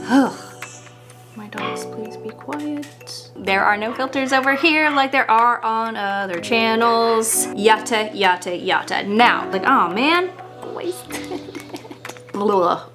My dogs, please be quiet. There are no filters over here like there are on other channels. Yata, yata, yata. Now, like, oh man, wasted it. Blah.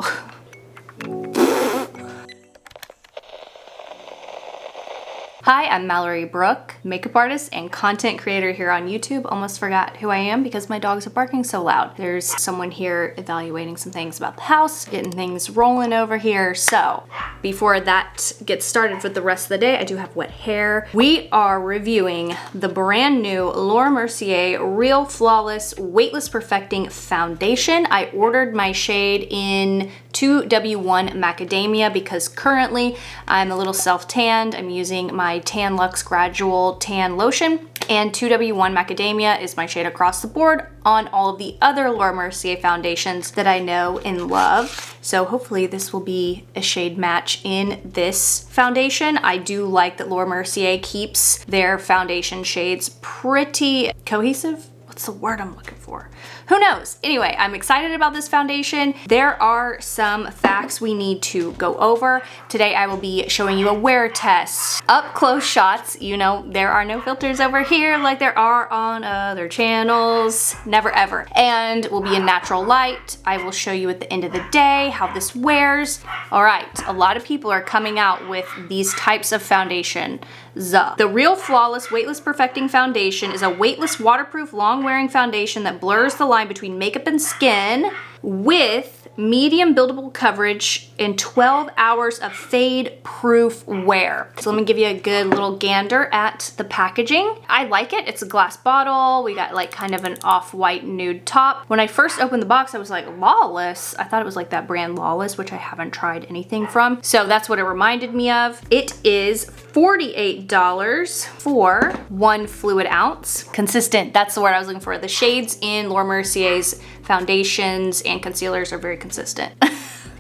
Hi, I'm Mallory Brooke, makeup artist and content creator here on YouTube. Almost forgot who I am because my dogs are barking so loud. There's someone here evaluating some things about the house, getting things rolling over here. So before that gets started with the rest of the day, I do have wet hair. We are reviewing the brand new Laura Mercier Real Flawless Weightless Perfecting Foundation. I ordered my shade in 2W1 Macadamia because currently I'm a little self-tanned. I'm using my Tan Luxe Gradual Tan Lotion, and 2W1 Macadamia is my shade across the board on all of the other Laura Mercier foundations that I know and love. So hopefully this will be a shade match in this foundation. I do like that Laura Mercier keeps their foundation shades pretty cohesive. What's the word I'm looking for? Who knows? Anyway, I'm excited about this foundation. There are some facts we need to go over. Today I will be showing you a wear test. Up close shots, you know, there are no filters over here like there are on other channels. Never ever. And will be in natural light. I will show you at the end of the day how this wears. All right, a lot of people are coming out with these types of foundation. The Real Flawless Weightless Perfecting Foundation is a weightless, waterproof, long-wearing foundation that blurs the line between makeup and skin with medium buildable coverage and 12 hours of fade-proof wear. So let me give you a good little gander at the packaging. I like it. It's a glass bottle. We got like kind of an off-white nude top. When I first opened the box, I was like, Lawless? I thought it was like that brand Lawless, which I haven't tried anything from. So that's what it reminded me of. It is $48 for 1 fluid ounce. Consistent, that's the word I was looking for. The shades in Laura Mercier's foundations and concealers are very consistent.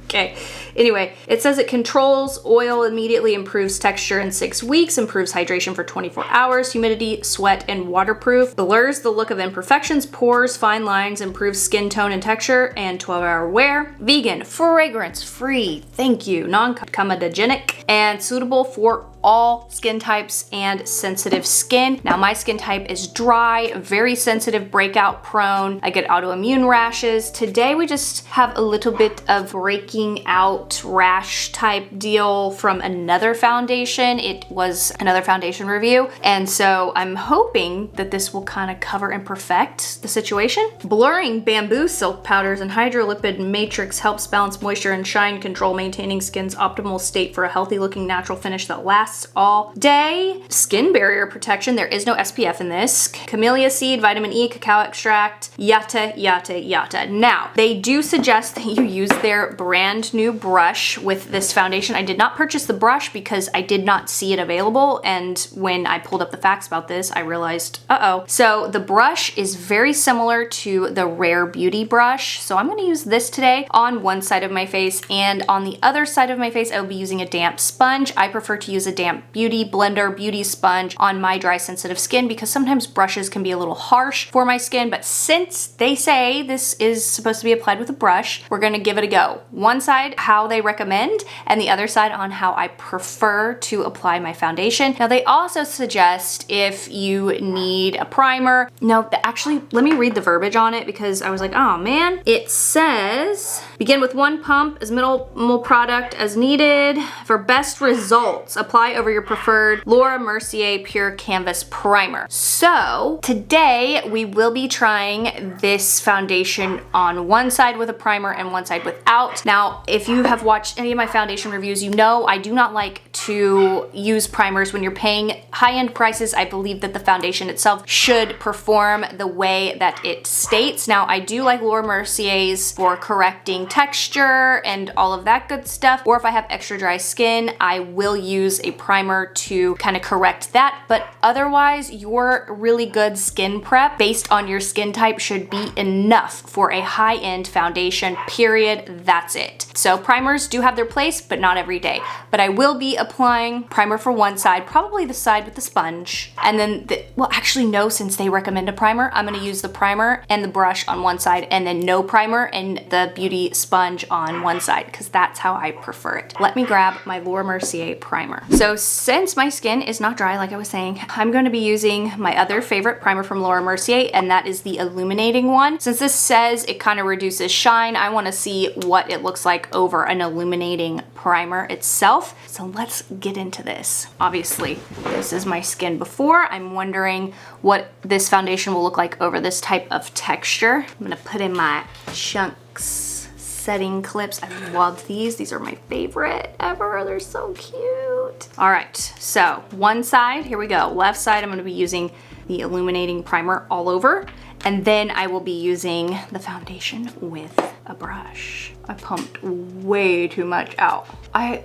Okay, anyway, it says it controls oil, immediately improves texture in 6 weeks, improves hydration for 24 hours, humidity, sweat, and waterproof, blurs the look of imperfections, pores, fine lines, improves skin tone and texture, and 12-hour wear. Vegan, fragrance-free, thank you, non-comedogenic, and suitable for all skin types and sensitive skin. Now my skin type is dry, very sensitive, breakout prone. I get autoimmune rashes. Today we just have a little bit of breaking out rash type deal from another foundation. It was another foundation review. And so I'm hoping that this will kind of cover and perfect the situation. Blurring bamboo silk powders and hydrolipid matrix helps balance moisture and shine control, maintaining skin's optimal state for a healthy looking natural finish that lasts all day. Skin barrier protection, there is no SPF in this. Camellia seed, vitamin E, cacao extract, yata, yata, yata. Now, they do suggest that you use their brand new brush with this foundation. I did not purchase the brush because I did not see it available, and when I pulled up the facts about this, I realized, uh-oh. So the brush is very similar to the Rare Beauty brush, so I'm gonna use this today on one side of my face, and on the other side of my face, I will be using a damp sponge. I prefer to use a damp beauty blender, beauty sponge on my dry sensitive skin because sometimes brushes can be a little harsh for my skin, but since they say this is supposed to be applied with a brush, we're gonna give it a go. One side how they recommend and the other side on how I prefer to apply my foundation. Now they also suggest if you need a primer. No, actually, let me read the verbiage on it because I was like, oh man. It says, begin with 1 pump as minimal product as needed. For best results, apply over your preferred Laura Mercier Pure Canvas Primer. So today we will be trying this foundation on one side with a primer and one side without. Now, if you have watched any of my foundation reviews, you know I do not like to use primers when you're paying high-end prices. I believe that the foundation itself should perform the way that it states. Now, I do like Laura Mercier's for correcting texture and all of that good stuff, or if I have extra dry skin, I will use a primer to kind of correct that. But otherwise, your really good skin prep based on your skin type should be enough for a high-end foundation, period. That's it. So primers do have their place, but not every day. But I will be applying primer for one side, probably the side with the sponge. And then, well, actually no, since they recommend a primer, I'm gonna use the primer and the brush on one side and then no primer and the beauty sponge on one side, because that's how I prefer it. Let me grab my Laura Mercier primer. So since my skin is not dry, like I was saying, I'm gonna be using my other favorite primer from Laura Mercier, and that is the illuminating one. Since this says it kind of reduces shine, I wanna see what it looks like over an illuminating primer itself. So let's get into this. Obviously, this is my skin before. I'm wondering what this foundation will look like over this type of texture. I'm gonna put in my chunks setting clips. I love these. These are my favorite ever. They're so cute. All right, so one side, here we go. Left side, I'm gonna be using the illuminating primer all over, and then I will be using the foundation with a brush. I pumped way too much out. I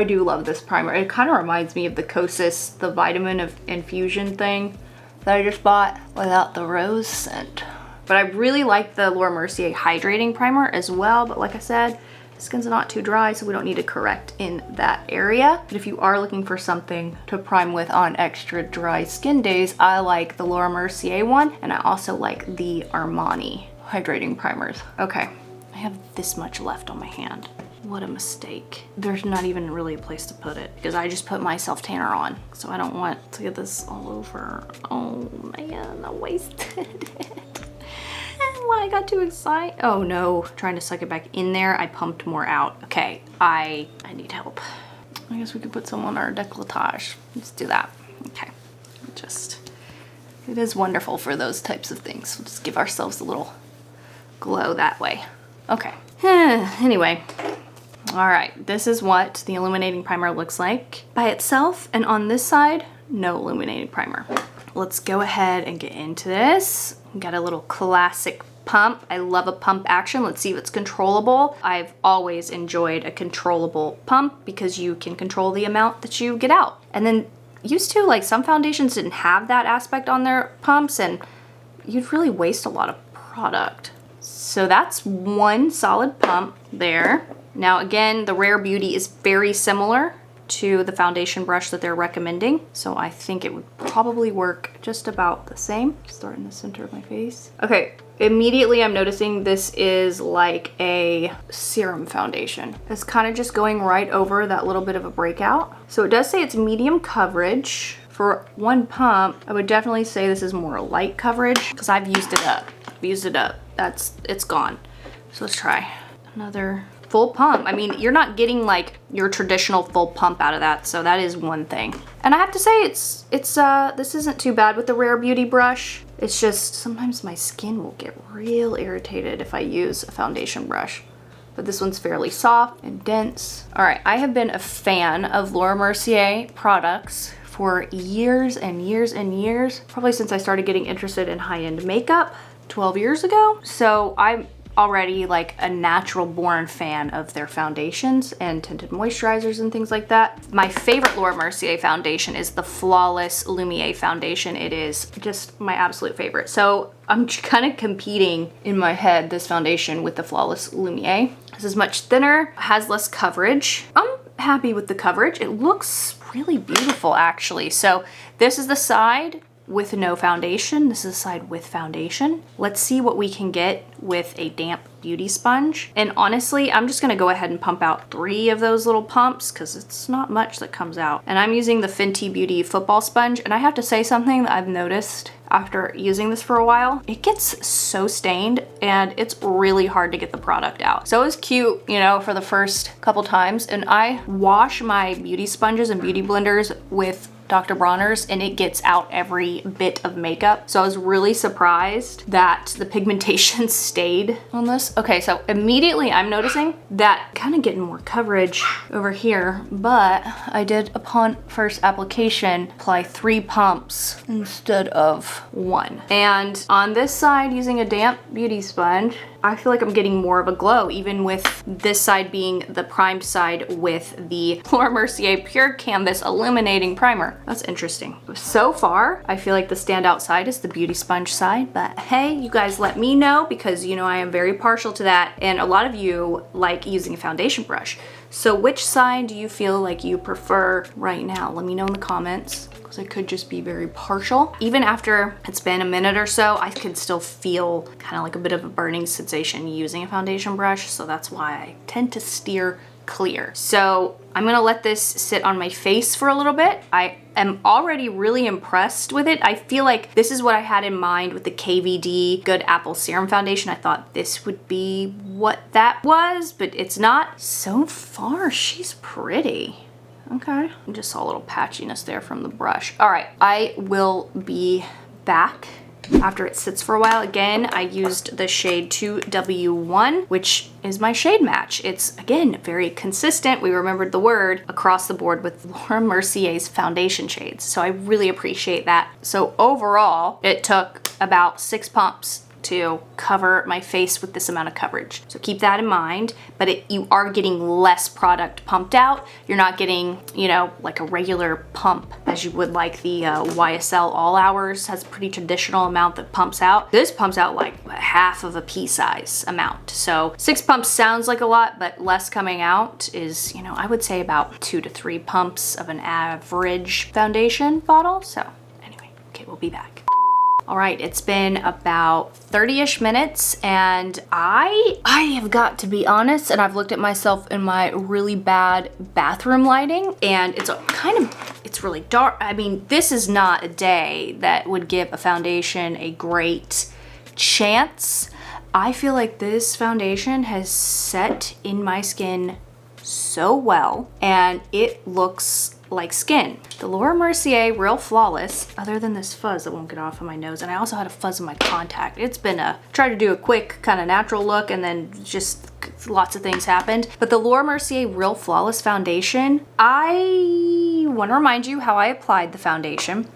do love this primer. It kind of reminds me of the Kosas, the vitamin of infusion thing that I just bought without the rose scent. But I really like the Laura Mercier hydrating primer as well. But like I said, the skin's not too dry, so we don't need to correct in that area. But if you are looking for something to prime with on extra dry skin days, I like the Laura Mercier one, and I also like the Armani hydrating primers. Okay, I have this much left on my hand. What a mistake. There's not even really a place to put it because I just put my self tanner on. So I don't want to get this all over. Oh man, I wasted it. Why I got too excited. Oh no, trying to suck it back in there. I pumped more out. Okay, I need help. I guess we could put some on our décolletage. Let's do that. Okay, it is wonderful for those types of things. We'll just give ourselves a little glow that way. Okay, anyway. All right, this is what the illuminating primer looks like by itself. And on this side, no illuminating primer. Let's go ahead and get into this. We got a little classic pump. I love a pump action. Let's see if it's controllable. I've always enjoyed a controllable pump because you can control the amount that you get out. And then used to, like, some foundations didn't have that aspect on their pumps and you'd really waste a lot of product. So that's one solid pump there. Now again, the Rare Beauty is very similar to the foundation brush that they're recommending. So I think it would probably work just about the same. Start in the center of my face. Okay, immediately I'm noticing this is like a serum foundation. It's kind of just going right over that little bit of a breakout. So it does say it's medium coverage. For one pump, I would definitely say this is more light coverage because I've used it up. It's gone. So let's try another full pump. I mean, you're not getting like your traditional full pump out of that, so that is one thing. And I have to say this isn't too bad with the Rare Beauty brush. It's just sometimes my skin will get real irritated if I use a foundation brush. But this one's fairly soft and dense. All right, I have been a fan of Laura Mercier products for years and years and years, probably since I started getting interested in high-end makeup 12 years ago. So I'm already like a natural born fan of their foundations and tinted moisturizers and things like that. My favorite Laura Mercier foundation is the Flawless Lumiere foundation. It is just my absolute favorite. So I'm kind of competing in my head this foundation with the Flawless Lumiere. This is much thinner, has less coverage. I'm happy with the coverage. It looks really beautiful actually. So this is the side with no foundation. This is the side with foundation. Let's see what we can get with a damp beauty sponge. And honestly, I'm just gonna go ahead and pump out 3 of those little pumps because it's not much that comes out. And I'm using the Fenty Beauty football sponge. And I have to say something that I've noticed after using this for a while. It gets so stained and it's really hard to get the product out. So it was cute, you know, for the first couple times. And I wash my beauty sponges and beauty blenders with Dr. Bronner's and it gets out every bit of makeup. So I was really surprised that the pigmentation stayed on this. Okay, so immediately I'm noticing that kind of getting more coverage over here, but I did upon first application apply 3 pumps instead of 1. And on this side using a damp beauty sponge, I feel like I'm getting more of a glow, even with this side being the primed side with the Laura Mercier Pure Canvas Illuminating Primer. That's interesting. So far, I feel like the standout side is the beauty sponge side, but hey, you guys let me know, because you know I am very partial to that, and a lot of you like using a foundation brush. So which side do you feel like you prefer right now? Let me know in the comments, because I could just be very partial. Even after it's been a minute or so, I could still feel kind of like a bit of a burning sensation using a foundation brush, so that's why I tend to steer clear. So I'm gonna let this sit on my face for a little bit. I am already really impressed with it. I feel like this is what I had in mind with the KVD Good Apple Serum Foundation. I thought this would be what that was, but it's not. So far, she's pretty. Okay, I just saw a little patchiness there from the brush. All right, I will be back after it sits for a while. Again, I used the shade 2W1, which is my shade match. It's, again, very consistent. We remembered the word across the board with Laura Mercier's foundation shades. So I really appreciate that. So overall, it took about 6 pumps to cover my face with this amount of coverage. So keep that in mind, but you are getting less product pumped out. You're not getting, you know, like a regular pump as you would like the YSL All Hours has a pretty traditional amount that pumps out. This pumps out like half of a pea size amount. So 6 pumps sounds like a lot, but less coming out is, you know, I would say about 2 to 3 pumps of an average foundation bottle. So anyway, okay, we'll be back. All right, it's been about 30-ish minutes, and I have got to be honest, and I've looked at myself in my really bad bathroom lighting, and it's really dark. I mean, this is not a day that would give a foundation a great chance. I feel like this foundation has set in my skin so well, and it looks like skin. The Laura Mercier Real Flawless, other than this fuzz that won't get off of my nose, and I also had a fuzz in my contact. It's been try to do a quick kind of natural look, and then just lots of things happened. But the Laura Mercier Real Flawless foundation, I want to remind you how I applied the foundation.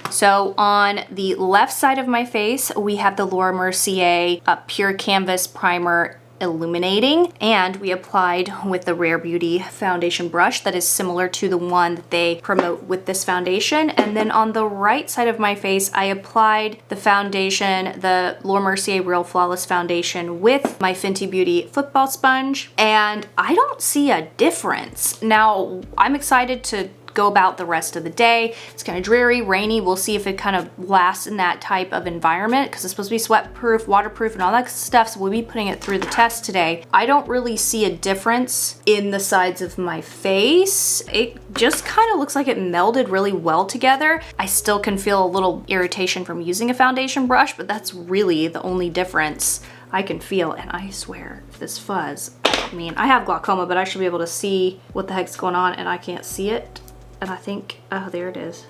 So on the left side of my face, we have the Laura Mercier Pure Canvas Primer Illuminating, and we applied with the Rare Beauty foundation brush that is similar to the one that they promote with this foundation. And then on the right side of my face, I applied the foundation, the Laura Mercier Real Flawless foundation, with my Fenty Beauty football sponge, and I don't see a difference. Now, I'm excited to go about the rest of the day. It's kind of dreary, rainy. We'll see if it kind of lasts in that type of environment, because it's supposed to be sweat proof, waterproof, and all that stuff, so we'll be putting it through the test today. I don't really see a difference in the sides of my face. It just kind of looks like it melded really well together. I still can feel a little irritation from using a foundation brush, but that's really the only difference I can feel. And I swear, this fuzz, I mean, I have glaucoma, but I should be able to see what the heck's going on, and I can't see it. And I think, oh, there it is.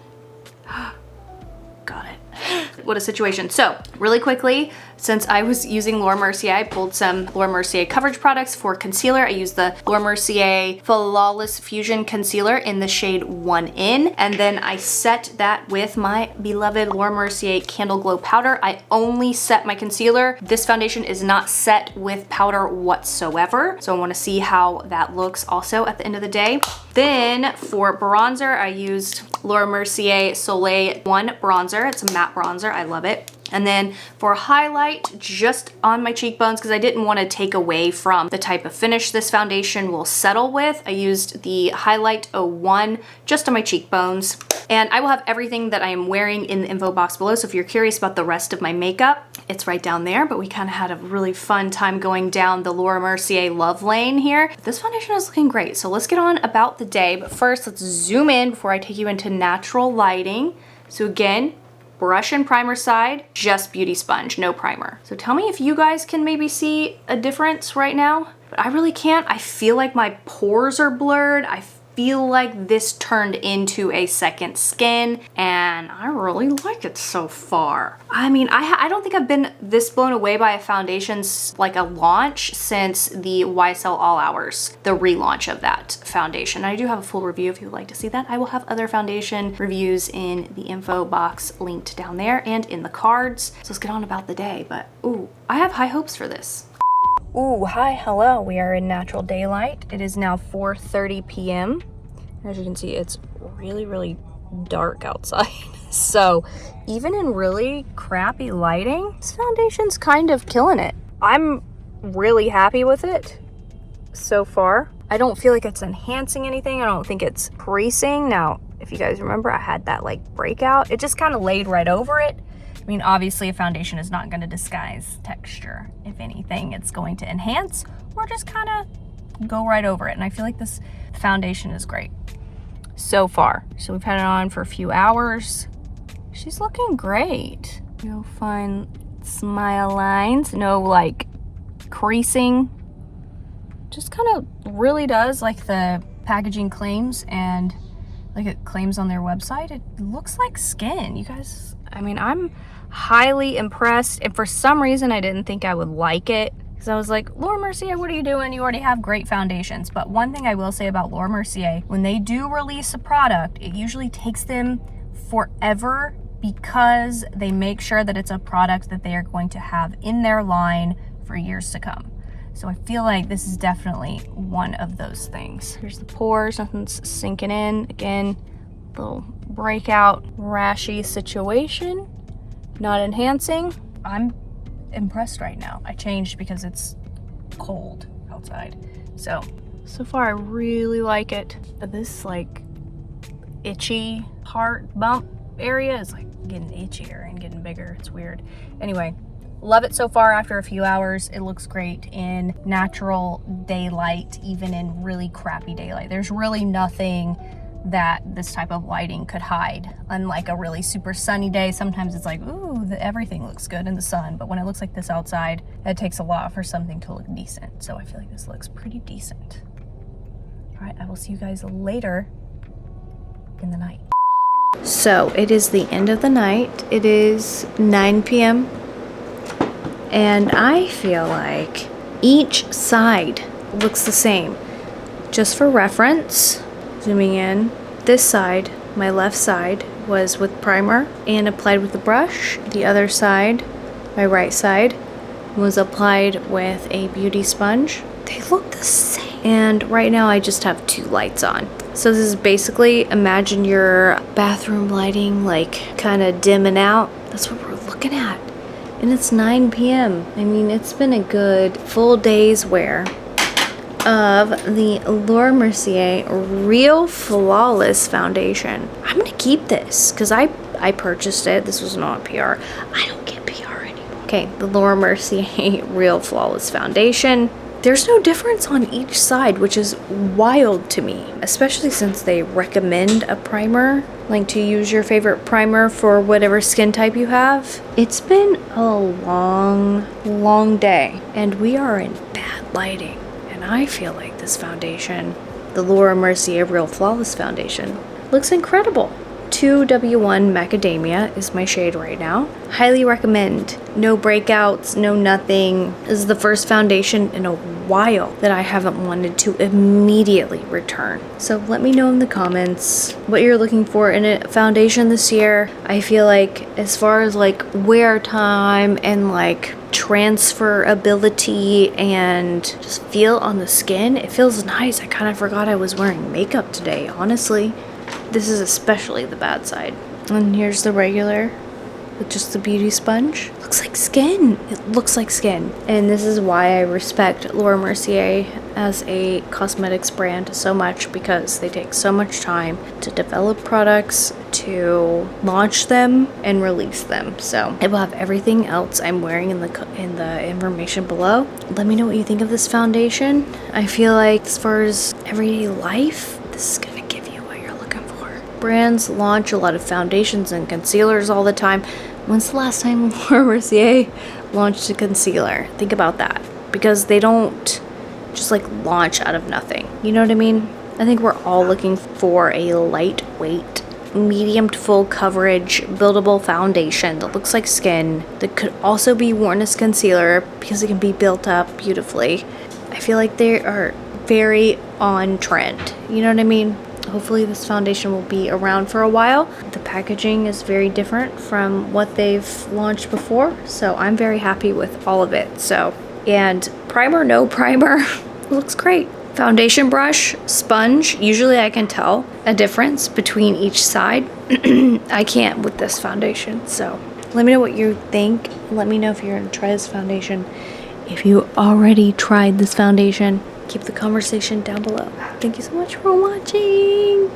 Got it. What a situation. So really quickly, since I was using Laura Mercier, I pulled some Laura Mercier coverage products for concealer. I used the Laura Mercier Flawless Fusion Concealer in the shade 1In, and then I set that with my beloved Laura Mercier Candle Glow Powder. I only set my concealer. This foundation is not set with powder whatsoever, so I want to see how that looks also at the end of the day. Then for bronzer, I used Laura Mercier Soleil 1 bronzer. It's a matte bronzer. I love it. And then for highlight, just on my cheekbones, because I didn't want to take away from the type of finish this foundation will settle with, I used the Highlight 01 just on my cheekbones. And I will have everything that I am wearing in the info box below, so if you're curious about the rest of my makeup, it's right down there. But we kind of had a really fun time going down the Laura Mercier love lane here. This foundation is looking great, so let's get on about the day. But first, let's zoom in before I take you into natural lighting. So again, brush and primer side, just beauty sponge, no primer. So tell me if you guys can maybe see a difference right now, but I really can't. I feel like my pores are blurred. I feel like this turned into a second skin, and I really like it so far. I mean, I don't think I've been this blown away by a foundation like a launch since the YSL All Hours, the relaunch of that foundation. I do have a full review if you would like to see that. I will have other foundation reviews in the info box linked down there and in the cards. So let's get on about the day, but ooh, I have high hopes for this. Ooh, hi, hello. We are in natural daylight. It is now 4:30 p.m. As you can see, it's really, really dark outside. So even in really crappy lighting, this foundation's kind of killing it. I'm really happy with it so far. I don't feel like it's enhancing anything. I don't think it's creasing. Now, if you guys remember, I had that like breakout. It just kind of laid right over it. I mean, obviously a foundation is not going to disguise texture. If anything, it's going to enhance or just kind of go right over it. And I feel like this foundation is great so far. So we've had it on for a few hours. She's looking great. No fine smile lines, no like creasing. Just kind of really does like the packaging claims and like it claims on their website. It looks like skin. You guys, I mean, I'm highly impressed. And for some reason, I didn't think I would like it. Because I was like, Laura Mercier, what are you doing? You already have great foundations. But one thing I will say about Laura Mercier, when they do release a product, it usually takes them forever because they make sure that it's a product that they are going to have in their line for years to come. So I feel like this is definitely one of those things. Here's the pores, nothing's sinking in. Again, little breakout, rashy situation, not enhancing. I'm impressed right now. I changed because it's cold outside. So far I really like it. This like itchy heart bump area is like getting itchier and getting bigger. It's weird. Anyway, love it so far after a few hours. It looks great in natural daylight, even in really crappy daylight. There's really nothing that this type of lighting could hide. Unlike a really super sunny day, sometimes it's like, ooh, everything looks good in the sun. But when it looks like this outside, it takes a lot for something to look decent. So I feel like this looks pretty decent. All right, I will see you guys later in the night. So it is the end of the night. It is 9 p.m. and I feel like each side looks the same. Just for reference, zooming in, this side, my left side, was with primer and applied with a brush. The other side, my right side, was applied with a beauty sponge. They look the same. And right now I just have two lights on. So this is basically, imagine your bathroom lighting like kind of dimming out. That's what we're looking at. And it's 9 p.m. I mean, it's been a good full day's wear of the Laura Mercier Real Flawless Foundation. I'm gonna keep this because I purchased it. This was not PR. I don't get PR anymore. Okay, the Laura Mercier Real Flawless Foundation. There's no difference on each side, which is wild to me, especially since they recommend a primer, like to use your favorite primer for whatever skin type you have. It's been a long day, and we are in bad lighting, and I feel like this foundation, the Laura Mercier Real Flawless Foundation, looks incredible. 2W1 Macadamia is my shade right now. Highly recommend. No breakouts, no nothing. This is the first foundation in a while that I haven't wanted to immediately return. So let me know in the comments what you're looking for in a foundation this year. I feel like as far as like wear time and like transferability and just feel on the skin, it feels nice. I kind of forgot I was wearing makeup today, honestly. This is especially the bad side. And here's the regular with just the beauty sponge. Looks like skin. It looks like skin. And this is why I respect Laura Mercier as a cosmetics brand so much, because they take so much time to develop products, to launch them, and release them. So it will have everything else I'm wearing in the information below. Let me know what you think of this foundation. I feel like as far as everyday life, this is gonna give you what you're looking for. Brands launch a lot of foundations and concealers all the time. When's the last time Laura Mercier launched a concealer? Think about that, because they don't just like launch out of nothing. You know what I mean? I think we're all looking for a lightweight, medium to full coverage, buildable foundation that looks like skin, that could also be worn as concealer because it can be built up beautifully. I feel like they are very on trend. You know what I mean? Hopefully this foundation will be around for a while. The packaging is very different from what they've launched before, so I'm very happy with all of it. So And primer, no primer, looks great. Foundation brush, sponge, usually I can tell a difference between each side. I can't with this foundation, so let me know what you think. Let me know if you're gonna try this foundation. If you already tried this foundation, keep the conversation down below. Thank you so much for watching.